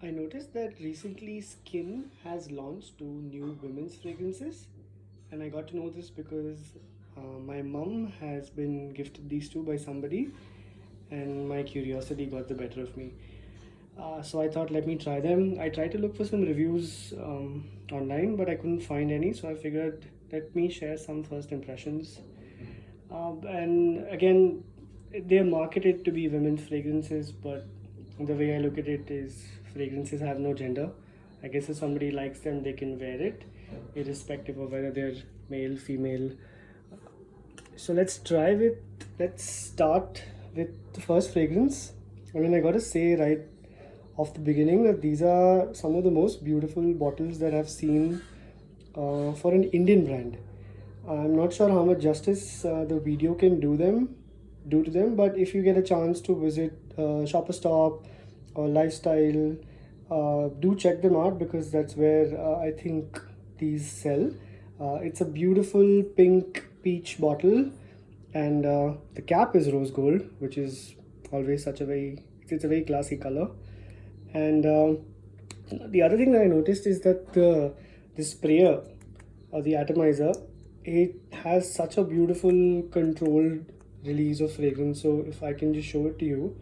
I noticed that recently Skinn has launched two new women's fragrances, and I got to know this because my mum has been gifted these two by somebody, and my curiosity got the better of me. So I thought, let me try them. I tried to look for some reviews online, but I couldn't find any, so I figured, let me share some first impressions. And again, they're marketed to be women's fragrances, but the way I look at it is fragrances have no gender. I guess if somebody likes them, they can wear it, irrespective of whether they're male, female. So let's start with the first fragrance. I mean, I gotta say right off the beginning that these are some of the most beautiful bottles that I've seen for an Indian brand. I'm not sure how much justice the video can do to them, but if you get a chance to visit Shopper Stop or Lifestyle, do check them out because that's where I think these sell. It's a beautiful pink peach bottle, and the cap is rose gold, which is always such a it's a very classy color. And the other thing that I noticed is that the sprayer or the atomizer, it has such a beautiful controlled release of fragrance. So if I can just show it to you,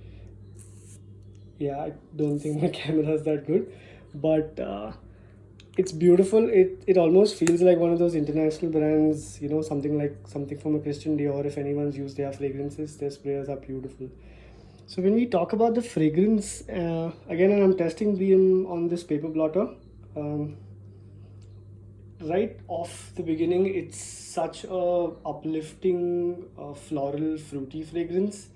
yeah, I don't think my camera is that good, but it's beautiful. It almost feels like one of those international brands, something like something from a Christian Dior. If anyone's used their fragrances, their sprayers are beautiful. So when we talk about the fragrance, again, and I'm testing them on this paper blotter. Right off the beginning, it's such a uplifting, floral, fruity fragrance.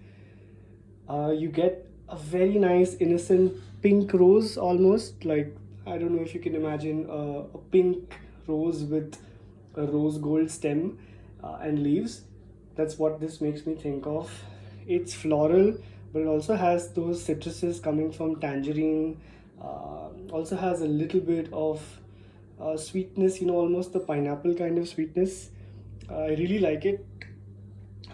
You get a very nice, innocent pink rose, almost like, I don't know if you can imagine a pink rose with a rose gold stem and leaves. That's what this makes me think of. It's floral, but it also has those citruses coming from tangerine. Also has a little bit of sweetness, almost the pineapple kind of sweetness. I really like it.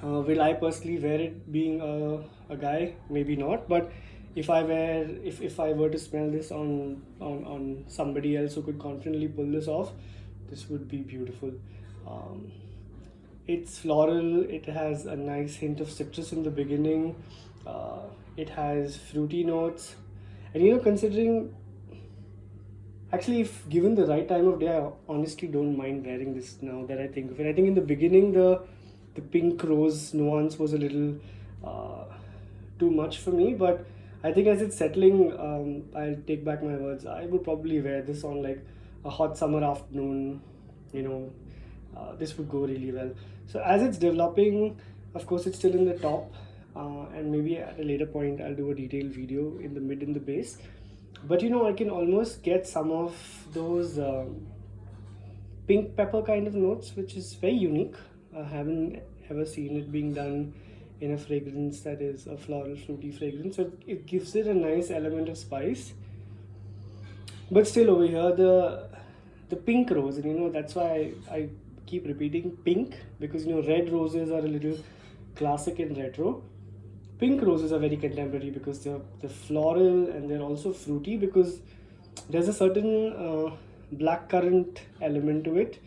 Will I personally wear it being a guy? Maybe not, but if I were to smell this on somebody else who could confidently pull this off, this would be beautiful. Um, it's floral, it has a nice hint of citrus in the beginning, it has fruity notes, and considering, actually, if given the right time of day, I honestly don't mind wearing this now that I think of it. I think in the beginning, the pink rose nuance was a little too much for me, but I think as it's settling, I'll take back my words. I would probably wear this on like a hot summer afternoon. You know, this would go really well. So as it's developing, of course, it's still in the top, and maybe at a later point, I'll do a detailed video in the mid and the base. But I can almost get some of those pink pepper kind of notes, which is very unique. I haven't ever seen it being done in a fragrance that is a floral fruity fragrance. So it gives it a nice element of spice. But still over here, the pink rose, and that's why I keep repeating pink, because red roses are a little classic and retro. Pink roses are very contemporary because they're floral and they're also fruity, because there's a certain black currant element to it,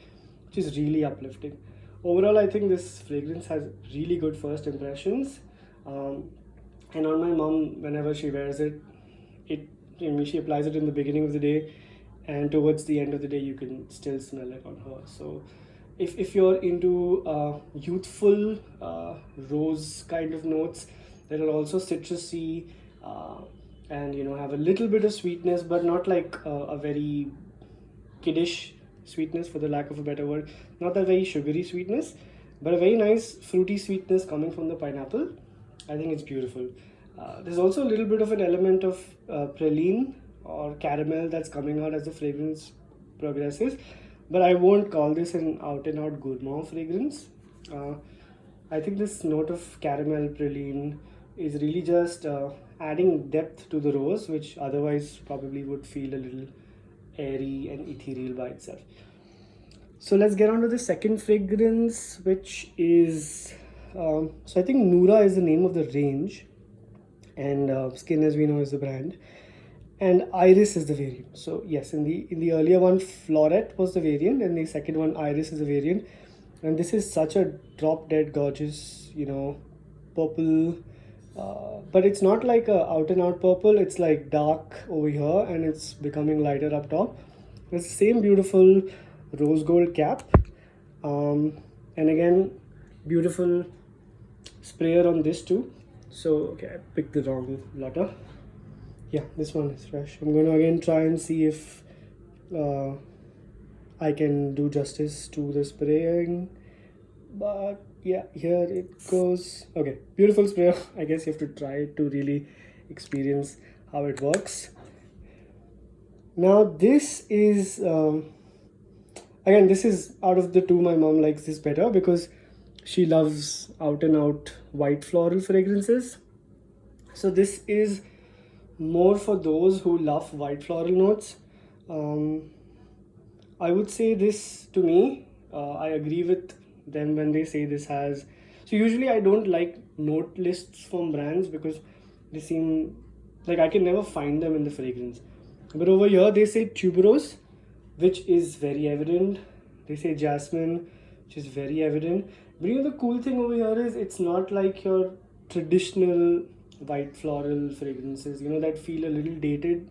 which is really uplifting. Overall, I think this fragrance has really good first impressions. Um, and on my mom, whenever she wears it, she applies it in the beginning of the day, and towards the end of the day, you can still smell it on her. So, if you're into youthful rose kind of notes that are also citrusy, and have a little bit of sweetness, but not like a very kiddish sweetness, for the lack of a better word, not a very sugary sweetness, but a very nice fruity sweetness coming from the pineapple. I think it's beautiful. There's also a little bit of an element of praline or caramel that's coming out as the fragrance progresses, but I won't call this an out and out gourmand fragrance. uh, I think this note of caramel praline is really just adding depth to the rose, which otherwise probably would feel a little airy and ethereal by itself. So let's get on to the second fragrance, which is so I think Noura is the name of the range, and Skinn, as we know, is the brand. and Iris is the variant. So yes, in the earlier one, Floret was the variant, and the second one, Iris, is the variant. And this is such a drop dead gorgeous, purple. But it's not like a out and out purple. It's like dark over here, and it's becoming lighter up top. It's the same beautiful rose gold cap, and again, beautiful sprayer on this too. So okay, I picked the wrong lotter. Yeah, this one is fresh. I'm going to again try and see if uh, I can do justice to the spraying. But yeah, here it goes. Okay, beautiful sprayer. I guess you have to try it to really experience how it works. Now this is again, this is out of the two, my mom likes this better because she loves out and out white floral fragrances. So this is more for those who love white floral notes. Um, I would say this to me. I agree with them when they say this has. So usually I don't like note lists from brands because they seem like I can never find them in the fragrance. But over here they say tuberose, which is very evident. They say jasmine, which is very evident. But the cool thing over here is it's not like your traditional white floral fragrances, that feel a little dated.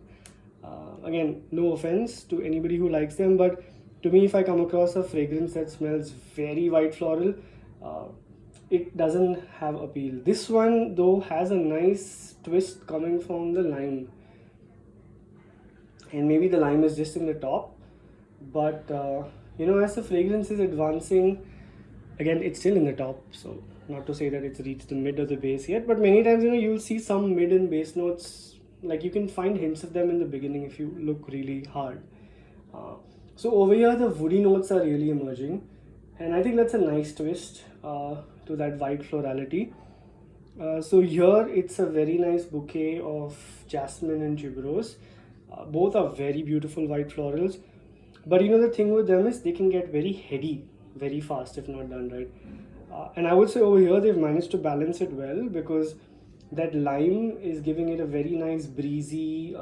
Again, no offense to anybody who likes them, but to me, if I come across a fragrance that smells very white floral, uh, it doesn't have appeal. This one, though, has a nice twist coming from the lime, and maybe the lime is just in the top, but as the fragrance is advancing, again, it's still in the top, so not to say that it's reached the mid or the base yet, but many times you'll see some mid and base notes, like you can find hints of them in the beginning if you look really hard. So over here the woody notes are really emerging, and I think that's a nice twist to that white florality. So here it's a very nice bouquet of jasmine and tuberose. Both are very beautiful white florals, but the thing with them is they can get very heady very fast if not done right. And I would say over here they've managed to balance it well because that lime is giving it a very nice breezy,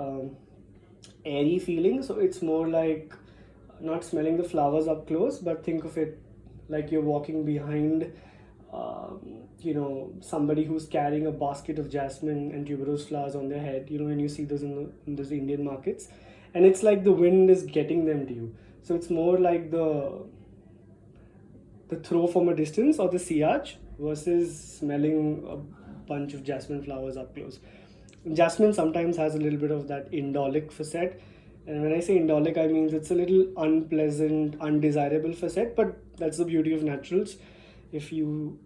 airy feeling. So it's more like not smelling the flowers up close, but think of it like you're walking behind somebody who's carrying a basket of jasmine and tuberose flowers on their head, when you see those in those Indian markets, and it's like the wind is getting them to you. So it's more like the throw from a distance or the sillage versus smelling a bunch of jasmine flowers up close. Jasmine sometimes has a little bit of that indolic facet, and when I say indolic, I mean it's a little unpleasant, undesirable facet. But that's the beauty of naturals. If you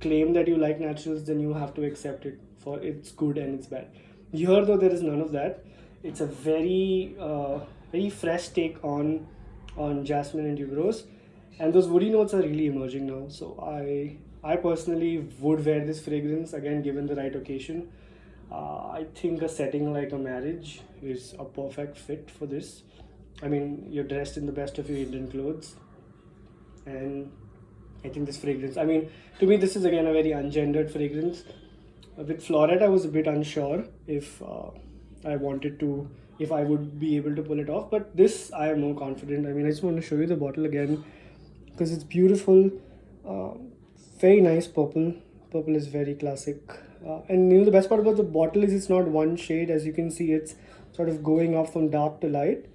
claim that you like naturals, then you have to accept it for its good and its bad. Here, though, there is none of that. It's a very very fresh take on jasmine and tuberose, and those woody notes are really emerging now. So I personally would wear this fragrance again given the right occasion. I think a setting like a marriage is a perfect fit for this. I mean, you're dressed in the best of your Indian clothes, and I think this fragrance, I mean, to me, this is again a very ungendered fragrance. With Floret, I was a bit unsure if if I would be able to pull it off, but this I am more confident. I mean, I just want to show you the bottle again because it's beautiful. Uh, Very nice purple. Purple is very classic. And the best part about the bottle is it's not one shade. As you can see, it's sort of going up from dark to light.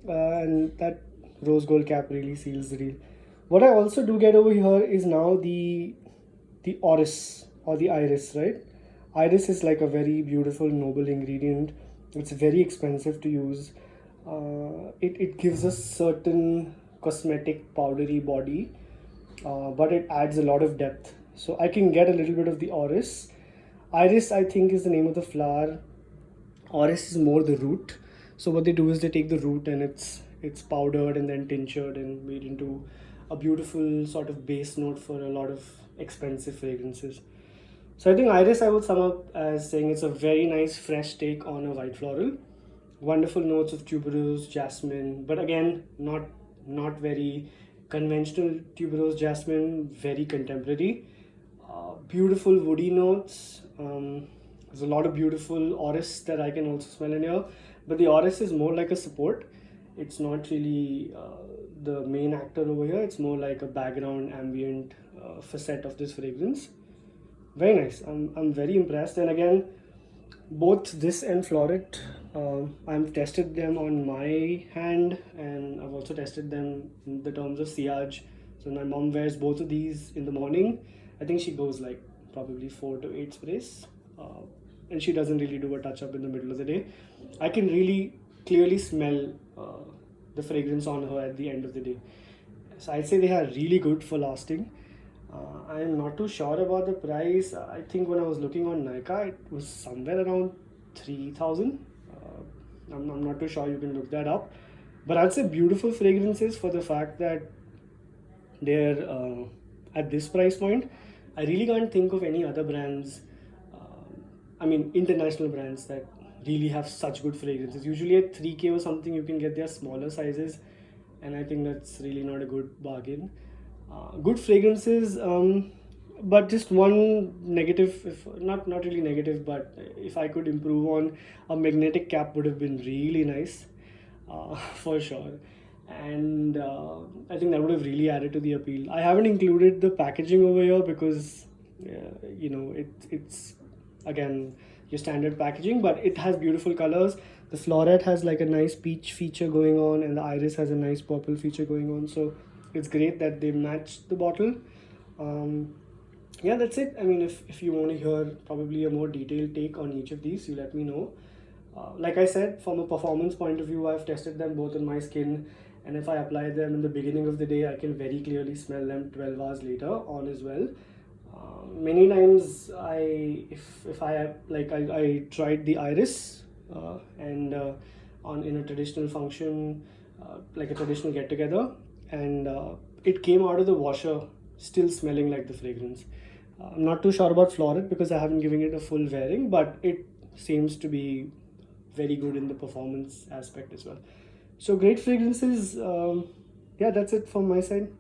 And that rose gold cap really seals the deal. What I also do get over here is now the orris or the iris, right? Iris is like a very beautiful, noble ingredient. It's very expensive to use. It gives a certain cosmetic powdery body, but it adds a lot of depth. So I can get a little bit of the orris. Iris, I think, is the name of the flower. Orris is more the root. So what they do is they take the root and it's powdered and then tinctured and made into a beautiful sort of base note for a lot of expensive fragrances. So I think iris I would sum up as saying it's a very nice fresh take on a white floral. Wonderful notes of tuberose, jasmine, but again not very conventional tuberose jasmine, very contemporary. Beautiful woody notes, There's a lot of beautiful orris that I can also smell in here, but the orris is more like a support. It's not really the main actor over here. It's more like a background ambient facet of this fragrance. Very nice. I'm very impressed. And again, both this and Floret, I've tested them on my hand, and I've also tested them in the terms of sillage. So my mom wears both of these in the morning. I think she goes like probably 4 to 8 sprays, uh, and she doesn't really do a touch up in the middle of the day. I can really clearly smell the fragrance on her at the end of the day. So I'd say they are really good for lasting. I am not too sure about the price. I think when I was looking on Nykaa, it was somewhere around 3,000. I'm not too sure, you can look that up. But I'd say beautiful fragrances for the fact that they're at this price point. I really can't think of any other brands, I mean, international brands that really have such good fragrances. Usually at 3K or something, you can get their smaller sizes, and I think that's really not a good bargain. Good fragrances, but just one negative, if not really negative, but if I could improve on, a magnetic cap would have been really nice, for sure. And I think that would have really added to the appeal. I haven't included the packaging over here because it's again your standard packaging, but it has beautiful colors. The Floret has like a nice peach feature going on, and the Iris has a nice purple feature going on. So it's great that they matched the bottle. Um, yeah, that's it. I mean, if you want to hear probably a more detailed take on each of these, you let me know. Like I said, from a performance point of view, I've tested them both on my skin, and if I apply them in the beginning of the day, I can very clearly smell them 12 hours later on as well. Many times, if I like I tried the Iris, and on in a traditional function, like a traditional get together, and it came out of the washer still smelling like the fragrance. I'm not too sure about Floret because I haven't given it a full wearing, but it seems to be very good in the performance aspect as well. So great fragrances. Yeah, that's it from my side.